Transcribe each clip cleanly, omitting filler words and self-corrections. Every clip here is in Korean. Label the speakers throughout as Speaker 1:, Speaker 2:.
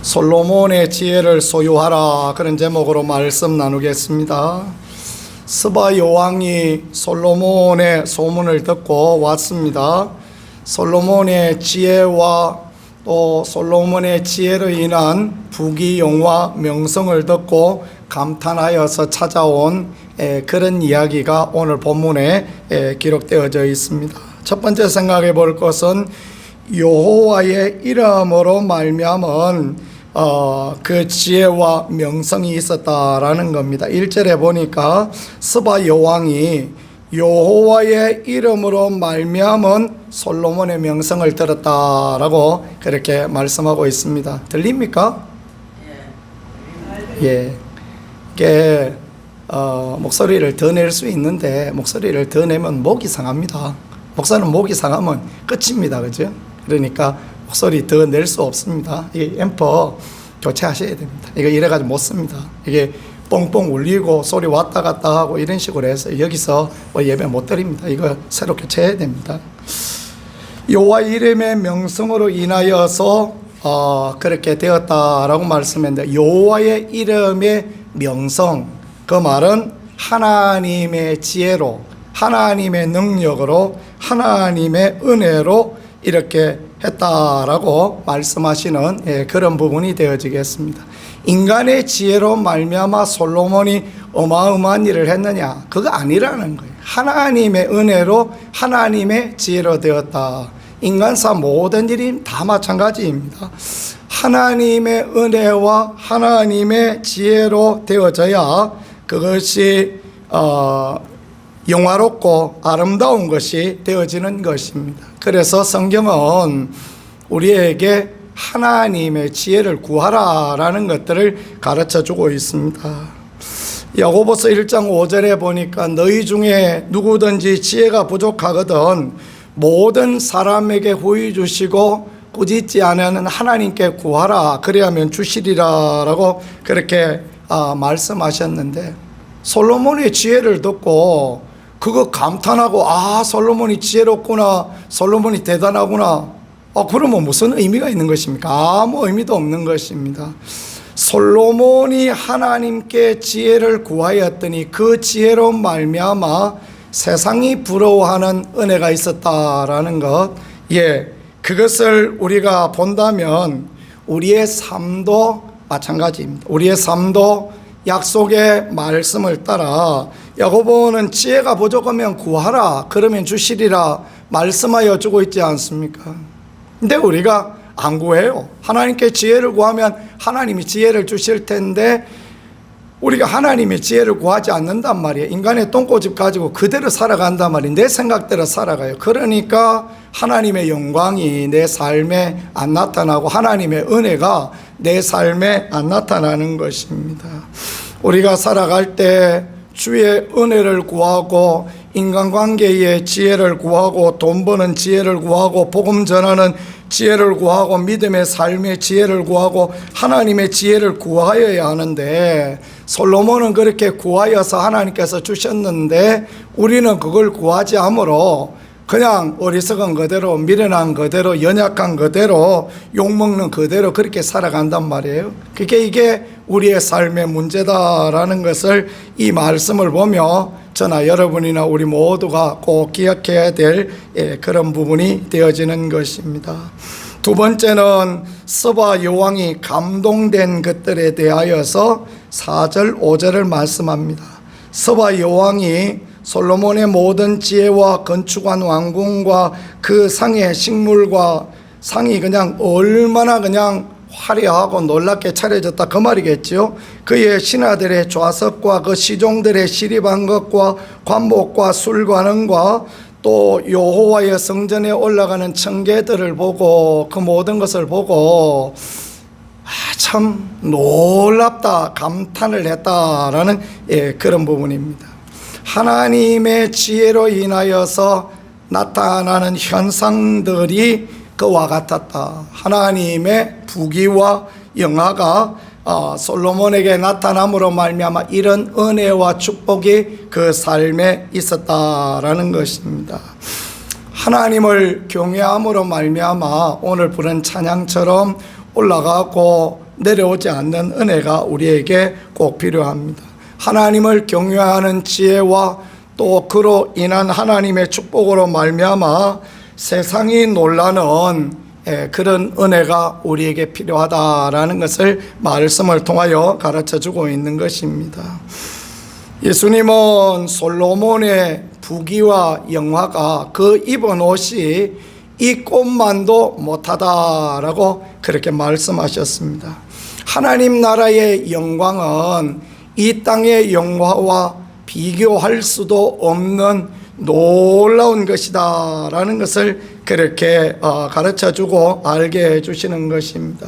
Speaker 1: 솔로몬의 지혜를 소유하라, 그런 제목으로 말씀 나누겠습니다. 스바 여왕이 솔로몬의 소문을 듣고 왔습니다. 솔로몬의 지혜와 또 솔로몬의 지혜로 인한 부귀영화 명성을 듣고 감탄하여서 찾아온 그런 이야기가 오늘 본문에 기록되어져 있습니다. 첫 번째 생각해 볼 것은 여호와의 이름으로 말미암은 그 지혜와 명성이 있었다라는 겁니다. 1절에 보니까 스바 여왕이 여호와의 이름으로 말미암은 솔로몬의 명성을 들었다라고 그렇게 말씀하고 있습니다. 들립니까? 예. 이게 목소리를 더 낼 수 있는데 목소리를 더 내면 목이 상합니다. 목사는 목이 상하면 끝입니다. 그죠? 그러니까 목소리 더 낼 수 없습니다. 이 앰퍼 교체하셔야 됩니다. 이거 이래가지고 못 씁니다. 이게 뻥뻥 울리고 소리 왔다 갔다 하고 이런 식으로 해서 여기서 예배 못 드립니다. 이거 새로 교체해야 됩니다. 여호와 이름의 명성으로 인하여서 그렇게 되었다라고 말씀했는데, 여호와의 이름의 명성, 그 말은 하나님의 지혜로, 하나님의 능력으로, 하나님의 은혜로 이렇게 했다라고 말씀하시는 그런 부분이 되어지겠습니다. 인간의 지혜로 말미암아 솔로몬이 어마어마한 일을 했느냐? 그거 아니라는 거예요. 하나님의 은혜로, 하나님의 지혜로 되었다. 인간사 모든 일이 다 마찬가지입니다. 하나님의 은혜와 하나님의 지혜로 되어져야 그것이 영화롭고 아름다운 것이 되어지는 것입니다. 그래서 성경은 우리에게 하나님의 지혜를 구하라라는 것들을 가르쳐 주고 있습니다. 야고보서 1장 5절에 보니까 너희 중에 누구든지 지혜가 부족하거든 모든 사람에게 후히 주시고 꾸짖지 않으면 하나님께 구하라, 그리하면 주시리라 라고 그렇게 말씀하셨는데, 솔로몬의 지혜를 듣고 그거 감탄하고 솔로몬이 지혜롭구나, 솔로몬이 대단하구나, 그러면 무슨 의미가 있는 것입니까? 아무 의미도 없는 것입니다. 솔로몬이 하나님께 지혜를 구하였더니 그 지혜로 말미암아 세상이 부러워하는 은혜가 있었다라는 것, 그것을 우리가 본다면 우리의 삶도 마찬가지입니다. 우리의 삶도 약속의 말씀을 따라 야고보는 지혜가 부족하면 구하라, 그러면 주시리라 말씀하여 주고 있지 않습니까? 근데 우리가 안 구해요. 하나님께 지혜를 구하면 하나님이 지혜를 주실 텐데 우리가 하나님의 지혜를 구하지 않는단 말이에요. 인간의 똥꼬집 가지고 그대로 살아간단 말이에요. 내 생각대로 살아가요. 그러니까 하나님의 영광이 내 삶에 안 나타나고 하나님의 은혜가 내 삶에 안 나타나는 것입니다. 우리가 살아갈 때 주의 은혜를 구하고 인간관계의 지혜를 구하고 돈 버는 지혜를 구하고 복음 전하는 지혜를 구하고 믿음의 삶의 지혜를 구하고 하나님의 지혜를 구하여야 하는데, 솔로몬은 그렇게 구하여서 하나님께서 주셨는데 우리는 그걸 구하지 않으므로 그냥 어리석은 그대로, 미련한 그대로, 연약한 그대로, 욕먹는 그대로 그렇게 살아간단 말이에요. 이게 우리의 삶의 문제다라는 것을 이 말씀을 보며 저나 여러분이나 우리 모두가 꼭 기억해야 될 그런 부분이 되어지는 것입니다. 두 번째는 스바 여왕이 감동된 것들에 대하여서 4절 5절을 말씀합니다. 스바 여왕이 솔로몬의 모든 지혜와 건축한 왕궁과 그 상의 식물과, 상이 그냥 얼마나 그냥 화려하고 놀랍게 차려졌다 그 말이겠죠. 그의 신하들의 좌석과 그 시종들의 시립한 것과 관목과 술관원과 또 여호와의 성전에 올라가는 청계들을 보고 그 모든 것을 보고 참 놀랍다, 감탄을 했다라는 그런 부분입니다. 하나님의 지혜로 인하여서 나타나는 현상들이 그와 같았다. 하나님의 부귀와 영화가 솔로몬에게 나타남으로 말미암아 이런 은혜와 축복이 그 삶에 있었다라는 것입니다. 하나님을 경외함으로 말미암아 오늘 부른 찬양처럼 올라가고 내려오지 않는 은혜가 우리에게 꼭 필요합니다. 하나님을 경외하는 지혜와 또 그로 인한 하나님의 축복으로 말미암아 세상이 놀라는 그런 은혜가 우리에게 필요하다라는 것을 말씀을 통하여 가르쳐주고 있는 것입니다. 예수님은 솔로몬의 부귀와 영화가 그 입은 옷이 이 꽃만도 못하다라고 그렇게 말씀하셨습니다. 하나님 나라의 영광은 이 땅의 영화와 비교할 수도 없는 놀라운 것이다 라는 것을 그렇게 가르쳐주고 알게 해주시는 것입니다.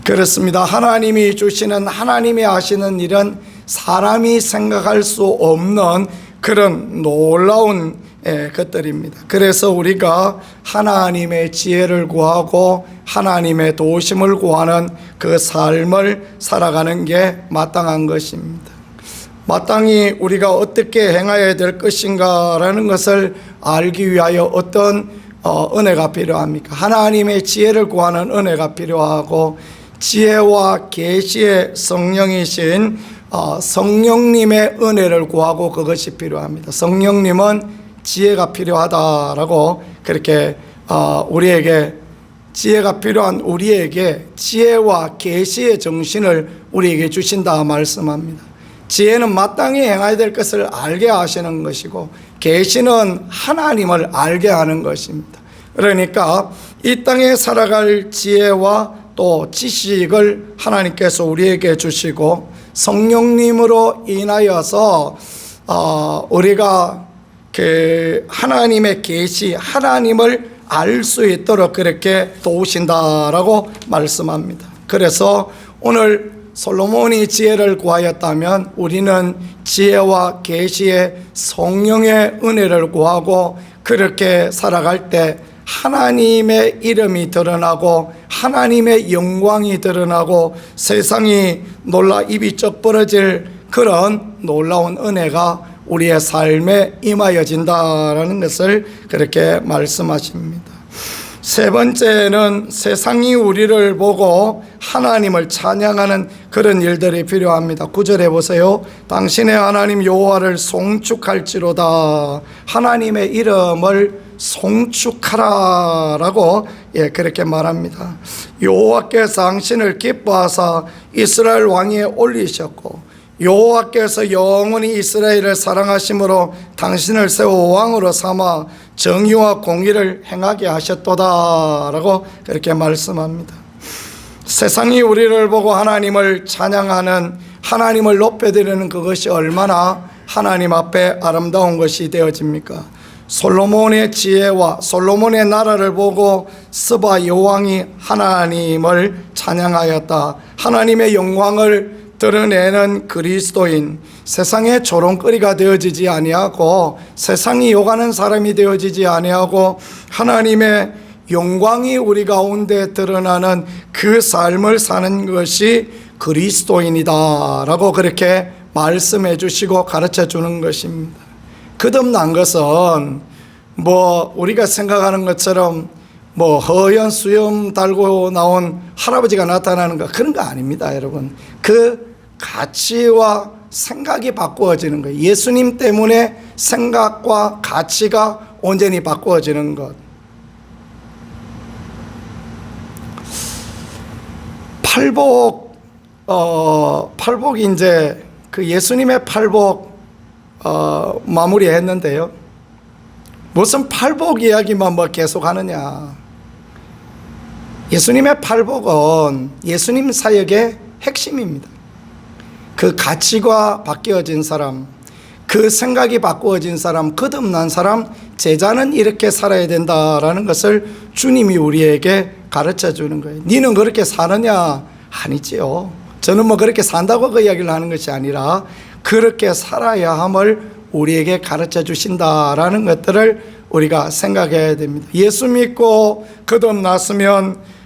Speaker 1: 그렇습니다. 하나님이 주시는, 하나님이 하시는 일은 사람이 생각할 수 없는 그런 놀라운 것들입니다. 그래서 우리가 하나님의 지혜를 구하고 하나님의 도우심을 구하는 그 삶을 살아가는 게 마땅한 것입니다. 마땅히 우리가 어떻게 행해야 될 것인가라는 것을 알기 위하여 어떤 은혜가 필요합니까? 하나님의 지혜를 구하는 은혜가 필요하고, 지혜와 계시의 성령이신 성령님의 은혜를 구하고 그것이 필요합니다. 성령님은 지혜가 필요하다라고 그렇게 우리에게, 지혜가 필요한 우리에게 지혜와 계시의 정신을 우리에게 주신다 말씀합니다. 지혜는 마땅히 행해야 될 것을 알게 하시는 것이고, 계시는 하나님을 알게 하는 것입니다. 그러니까 이 땅에 살아갈 지혜와 또 지식을 하나님께서 우리에게 주시고, 성령님으로 인하여서 우리가 그 하나님의 계시, 하나님을 알 수 있도록 그렇게 도우신다라고 말씀합니다. 그래서 오늘 솔로몬이 지혜를 구하였다면 우리는 지혜와 계시의 성령의 은혜를 구하고 그렇게 살아갈 때 하나님의 이름이 드러나고 하나님의 영광이 드러나고 세상이 놀라 입이 쩍 벌어질 그런 놀라운 은혜가 우리의 삶에 임하여진다라는 것을 그렇게 말씀하십니다. 세 번째는 세상이 우리를 보고 하나님을 찬양하는 그런 일들이 필요합니다. 9절에 보세요. 당신의 하나님 여호와를 송축할지로다. 하나님의 이름을 송축하라라고 그렇게 말합니다. 여호와께서 당신을 기뻐하사 이스라엘 왕위에 올리셨고, 여호와께서 영원히 이스라엘을 사랑하심으로 당신을 세워 왕으로 삼아 정의와 공의를 행하게 하셨도다 라고 그렇게 말씀합니다. 세상이 우리를 보고 하나님을 찬양하는, 하나님을 높여드리는 그것이 얼마나 하나님 앞에 아름다운 것이 되어집니까? 솔로몬의 지혜와 솔로몬의 나라를 보고 스바 여왕이 하나님을 찬양하였다. 하나님의 영광을 드러내는 그리스도인, 세상의 조롱거리가 되어지지 아니하고 세상이 욕하는 사람이 되어지지 아니하고 하나님의 영광이 우리 가운데 드러나는 그 삶을 사는 것이 그리스도인이다 라고 그렇게 말씀해 주시고 가르쳐 주는 것입니다. 거듭난 것은 우리가 생각하는 것처럼 허연 수염 달고 나온 할아버지가 나타나는 거, 그런 거 아닙니다, 여러분. 그 가치와 생각이 바꾸어지는 거예요. 예수님 때문에 생각과 가치가 온전히 바꾸어지는 것. 팔복이 이제 그 예수님의 팔복 마무리했는데요. 무슨 팔복 이야기만 계속 하느냐. 예수님의 팔복은 예수님 사역의 핵심입니다. 그 가치가 바뀌어진 사람, 그 생각이 바꾸어진 사람, 거듭난 사람, 제자는 이렇게 살아야 된다라는 것을 주님이 우리에게 가르쳐 주는 거예요. 니는 그렇게 사느냐? 아니지요. 저는 그렇게 산다고 그 이야기를 하는 것이 아니라 그렇게 살아야 함을 우리에게 가르쳐 주신다라는 것들을 우리가 생각해야 됩니다. 예수 믿고 거듭났으면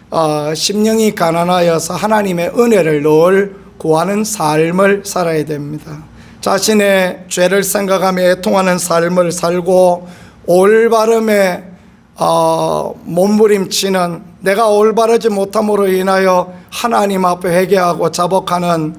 Speaker 1: 심령이 가난하여서 하나님의 은혜를 늘 구하는 삶을 살아야 됩니다. 자신의 죄를 생각하며 애통하는 삶을 살고 올바름에 몸부림치는 내가 올바르지 못함으로 인하여 하나님 앞에 회개하고 자복하는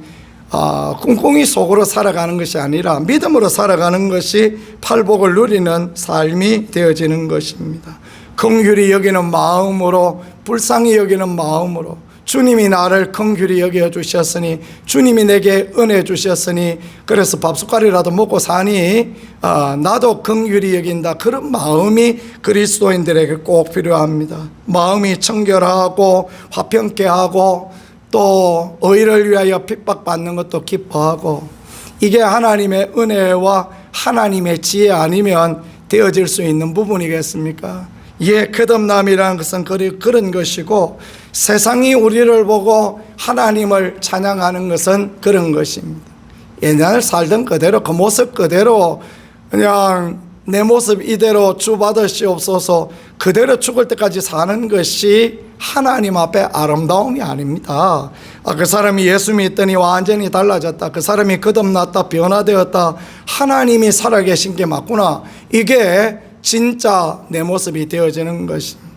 Speaker 1: 꿍꿍이 속으로 살아가는 것이 아니라 믿음으로 살아가는 것이 팔복을 누리는 삶이 되어지는 것입니다. 긍휼히 여기는 마음으로, 불쌍히 여기는 마음으로, 주님이 나를 긍휼히 여겨 주셨으니, 주님이 내게 은혜 주셨으니, 그래서 밥숟갈이라도 먹고 사니 나도 긍휼히 여긴다. 그런 마음이 그리스도인들에게 꼭 필요합니다. 마음이 청결하고 화평케 하고 또 의를 위하여 핍박받는 것도 기뻐하고, 이게 하나님의 은혜와 하나님의 지혜 아니면 되어질 수 있는 부분이겠습니까? 거듭남이라는 것은 그런 것이고, 세상이 우리를 보고 하나님을 찬양하는 것은 그런 것입니다. 옛날 살던 그대로, 그 모습 그대로, 그냥 내 모습 이대로 주 받으시옵소서 그대로 죽을 때까지 사는 것이 하나님 앞에 아름다움이 아닙니다. 그 사람이 예수 믿더니 완전히 달라졌다, 그 사람이 거듭났다, 변화되었다, 하나님이 살아계신 게 맞구나, 이게 진짜 내 모습이 되어지는 것입니다.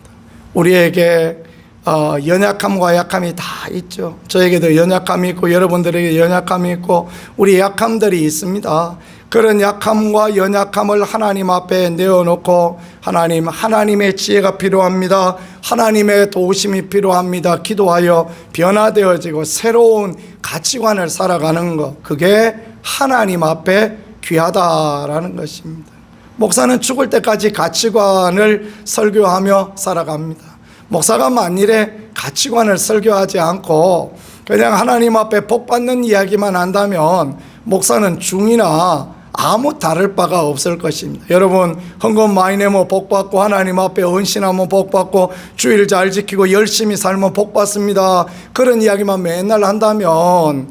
Speaker 1: 우리에게 연약함과 약함이 다 있죠. 저에게도 연약함이 있고 여러분들에게 연약함이 있고 우리 약함들이 있습니다. 그런 약함과 연약함을 하나님 앞에 내어놓고, 하나님의 지혜가 필요합니다, 하나님의 도우심이 필요합니다, 기도하여 변화되어지고 새로운 가치관을 살아가는 것, 그게 하나님 앞에 귀하다라는 것입니다. 목사는 죽을 때까지 가치관을 설교하며 살아갑니다. 목사가 만일에 가치관을 설교하지 않고 그냥 하나님 앞에 복 받는 이야기만 한다면 목사는 중이나 아무 다를 바가 없을 것입니다. 여러분, 헌금 많이 내면 복 받고, 하나님 앞에 헌신하면 복 받고, 주일 잘 지키고 열심히 살면 복 받습니다, 그런 이야기만 맨날 한다면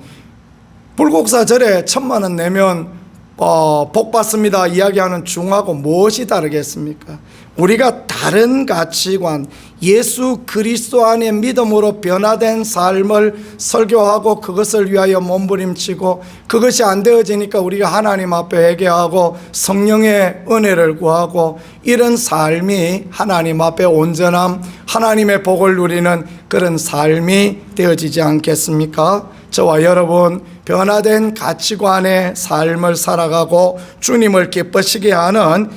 Speaker 1: 불국사절에 1,000만 원 내면 복 받습니다 이야기하는 중하고 무엇이 다르겠습니까? 우리가 다른 가치관, 예수 그리스도 안에 믿음으로 변화된 삶을 설교하고 그것을 위하여 몸부림치고, 그것이 안 되어지니까 우리가 하나님 앞에 회개하고 성령의 은혜를 구하고, 이런 삶이 하나님 앞에 온전함, 하나님의 복을 누리는 그런 삶이 되어지지 않겠습니까? 저와 여러분, 변화된 가치관의 삶을 살아가고 주님을 기쁘시게 하는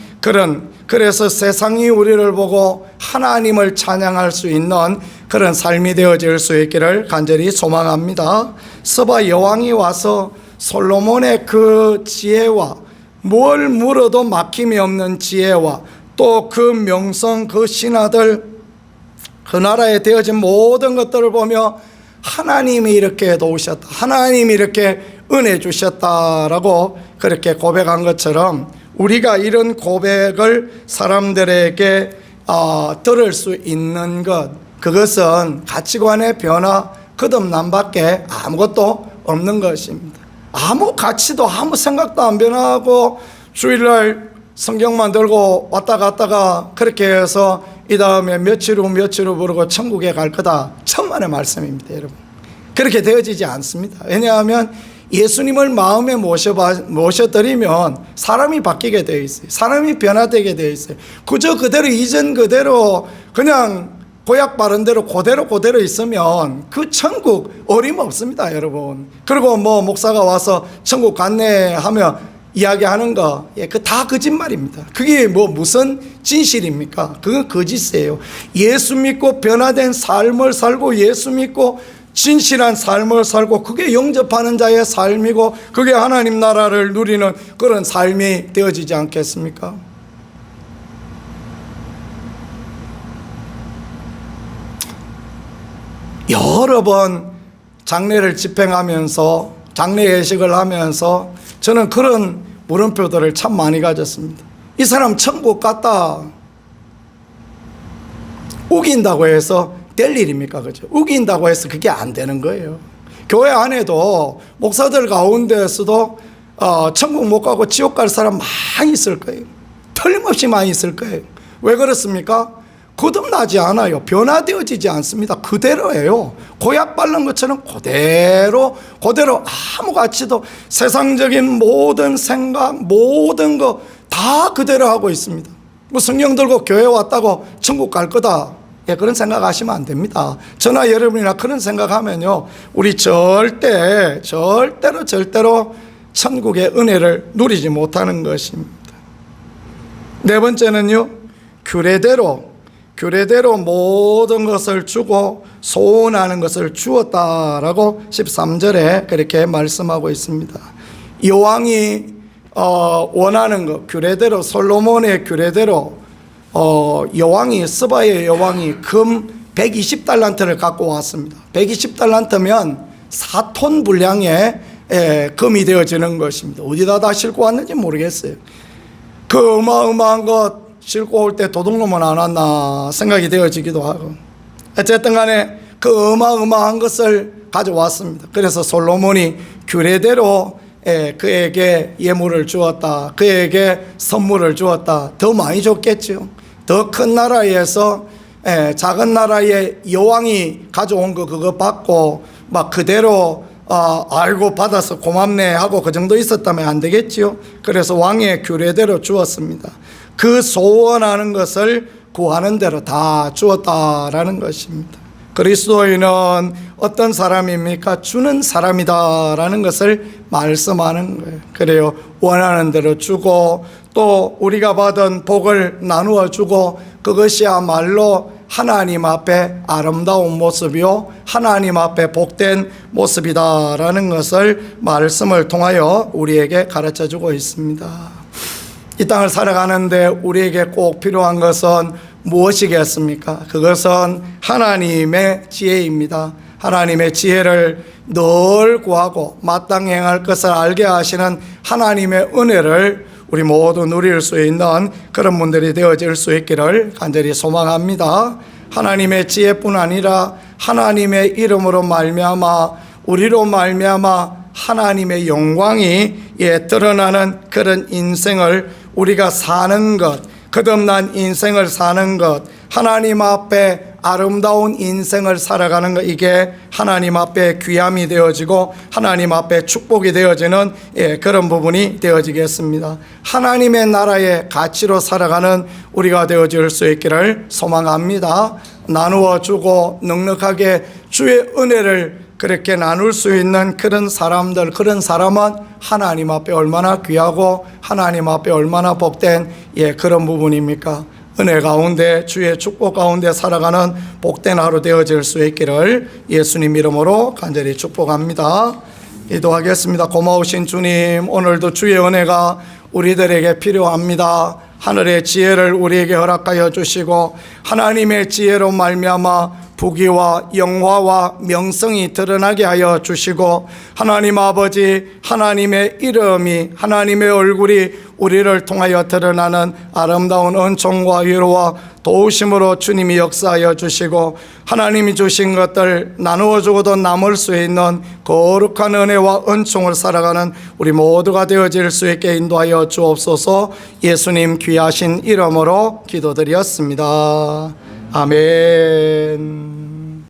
Speaker 1: 그래서 세상이 우리를 보고 하나님을 찬양할 수 있는 그런 삶이 되어질 수 있기를 간절히 소망합니다. 서바 여왕이 와서 솔로몬의 그 지혜와, 뭘 물어도 막힘이 없는 지혜와, 또 그 명성, 그 신하들, 그 나라에 되어진 모든 것들을 보며 하나님이 이렇게 도우셨다, 하나님이 이렇게 은혜 주셨다라고 그렇게 고백한 것처럼, 우리가 이런 고백을 사람들에게 들을 수 있는 것, 그것은 가치관의 변화, 거듭남밖에 아무것도 없는 것입니다. 아무 가치도 아무 생각도 안 변하고 주일날 성경만 들고 왔다 갔다가 그렇게 해서 이 다음에 며칠 후 부르고 천국에 갈 거다, 천만의 말씀입니다. 여러분, 그렇게 되어지지 않습니다. 왜냐하면 예수님을 마음에 모셔드리면 사람이 바뀌게 되어 있어요. 사람이 변화되게 되어 있어요. 그저 그대로, 이전 그대로, 그냥 고약 바른 대로 그대로 있으면 그 천국 어림없습니다, 여러분. 그리고 목사가 와서 천국 갔네 하며 이야기하는 거, 그 다 거짓말입니다. 그게 무슨 진실입니까? 그건 거짓이에요. 예수 믿고 변화된 삶을 살고, 예수 믿고 진실한 삶을 살고, 그게 영접하는 자의 삶이고, 그게 하나님 나라를 누리는 그런 삶이 되어지지 않겠습니까? 여러 번 장례를 집행하면서, 장례 예식을 하면서 저는 그런 물음표들을 참 많이 가졌습니다. 이 사람 천국 갔다, 우긴다고 해서 될 일입니까? 그죠? 우긴다고 해서 그게 안 되는 거예요. 교회 안에도 목사들 가운데에서도 천국 못 가고 지옥 갈 사람 많이 있을 거예요. 틀림없이 많이 있을 거예요. 왜 그렇습니까? 거듭나지 않아요. 변화되어지지 않습니다. 그대로예요. 고약 바른 것처럼 그대로 아무 가치도, 세상적인 모든 생각, 모든 거 다 그대로 하고 있습니다. 성경 들고 교회 왔다고 천국 갈 거다, 예, 그런 생각하시면 안 됩니다. 저나 여러분이나 그런 생각하면요, 우리 절대로 천국의 은혜를 누리지 못하는 것입니다. 네 번째는요, 규례대로 모든 것을 주고 소원하는 것을 주었다라고 13절에 그렇게 말씀하고 있습니다. 여왕이 원하는 것, 규례대로, 솔로몬의 규례대로 스바의 여왕이 금 120달란트를 갖고 왔습니다. 120달란트면 4톤 분량의 금이 되어지는 것입니다. 어디다 다 싣고 왔는지 모르겠어요. 그 어마어마한 것 싣고 올 때 도둑놈은 안 왔나 생각이 되어지기도 하고, 어쨌든 간에 그 어마어마한 것을 가져왔습니다. 그래서 솔로몬이 규례대로 그에게 예물을 주었다, 그에게 선물을 주었다. 더 많이 줬겠죠. 더 큰 나라에서 작은 나라의 여왕이 가져온 거 그거 받고 막 그대로 알고 받아서 고맙네 하고 그 정도 있었다면 안 되겠지요. 그래서 왕의 규례대로 주었습니다. 그 소원하는 것을 구하는 대로 다 주었다라는 것입니다. 그리스도인은 어떤 사람입니까? 주는 사람이다라는 것을 말씀하는 거예요. 그래요. 원하는 대로 주고 또 우리가 받은 복을 나누어 주고, 그것이야말로 하나님 앞에 아름다운 모습이요, 하나님 앞에 복된 모습이다라는 것을 말씀을 통하여 우리에게 가르쳐 주고 있습니다. 이 땅을 살아가는데 우리에게 꼭 필요한 것은 무엇이겠습니까? 그것은 하나님의 지혜입니다. 하나님의 지혜를 늘 구하고 마땅히 행할 것을 알게 하시는 하나님의 은혜를 우리 모두 누릴 수 있는 그런 분들이 되어질 수 있기를 간절히 소망합니다. 하나님의 지혜뿐 아니라 하나님의 이름으로 말미암아 우리로 말미암아 하나님의 영광이 드러나는 그런 인생을 우리가 사는 것, 거듭난 인생을 사는 것, 하나님 앞에 아름다운 인생을 살아가는 것, 이게 하나님 앞에 귀함이 되어지고 하나님 앞에 축복이 되어지는 그런 부분이 되어지겠습니다. 하나님의 나라의 가치로 살아가는 우리가 되어질 수 있기를 소망합니다. 나누어 주고 넉넉하게 주의 은혜를 그렇게 나눌 수 있는 그런 사람들, 그런 사람은 하나님 앞에 얼마나 귀하고 하나님 앞에 얼마나 복된 그런 부분입니까? 은혜 가운데 주의 축복 가운데 살아가는 복된 하루 되어질 수 있기를 예수님 이름으로 간절히 축복합니다. 기도하겠습니다. 고마우신 주님, 오늘도 주의 은혜가 우리들에게 필요합니다. 하늘의 지혜를 우리에게 허락하여 주시고 하나님의 지혜로 말미암아 부귀와 영화와 명성이 드러나게 하여 주시고, 하나님 아버지, 하나님의 이름이, 하나님의 얼굴이 우리를 통하여 드러나는 아름다운 은총과 위로와 도우심으로 주님이 역사하여 주시고, 하나님이 주신 것들 나누어 주고도 남을 수 있는 거룩한 은혜와 은총을 살아가는 우리 모두가 되어질 수 있게 인도하여 주옵소서. 예수님 귀하신 이름으로 기도드렸습니다. 아멘.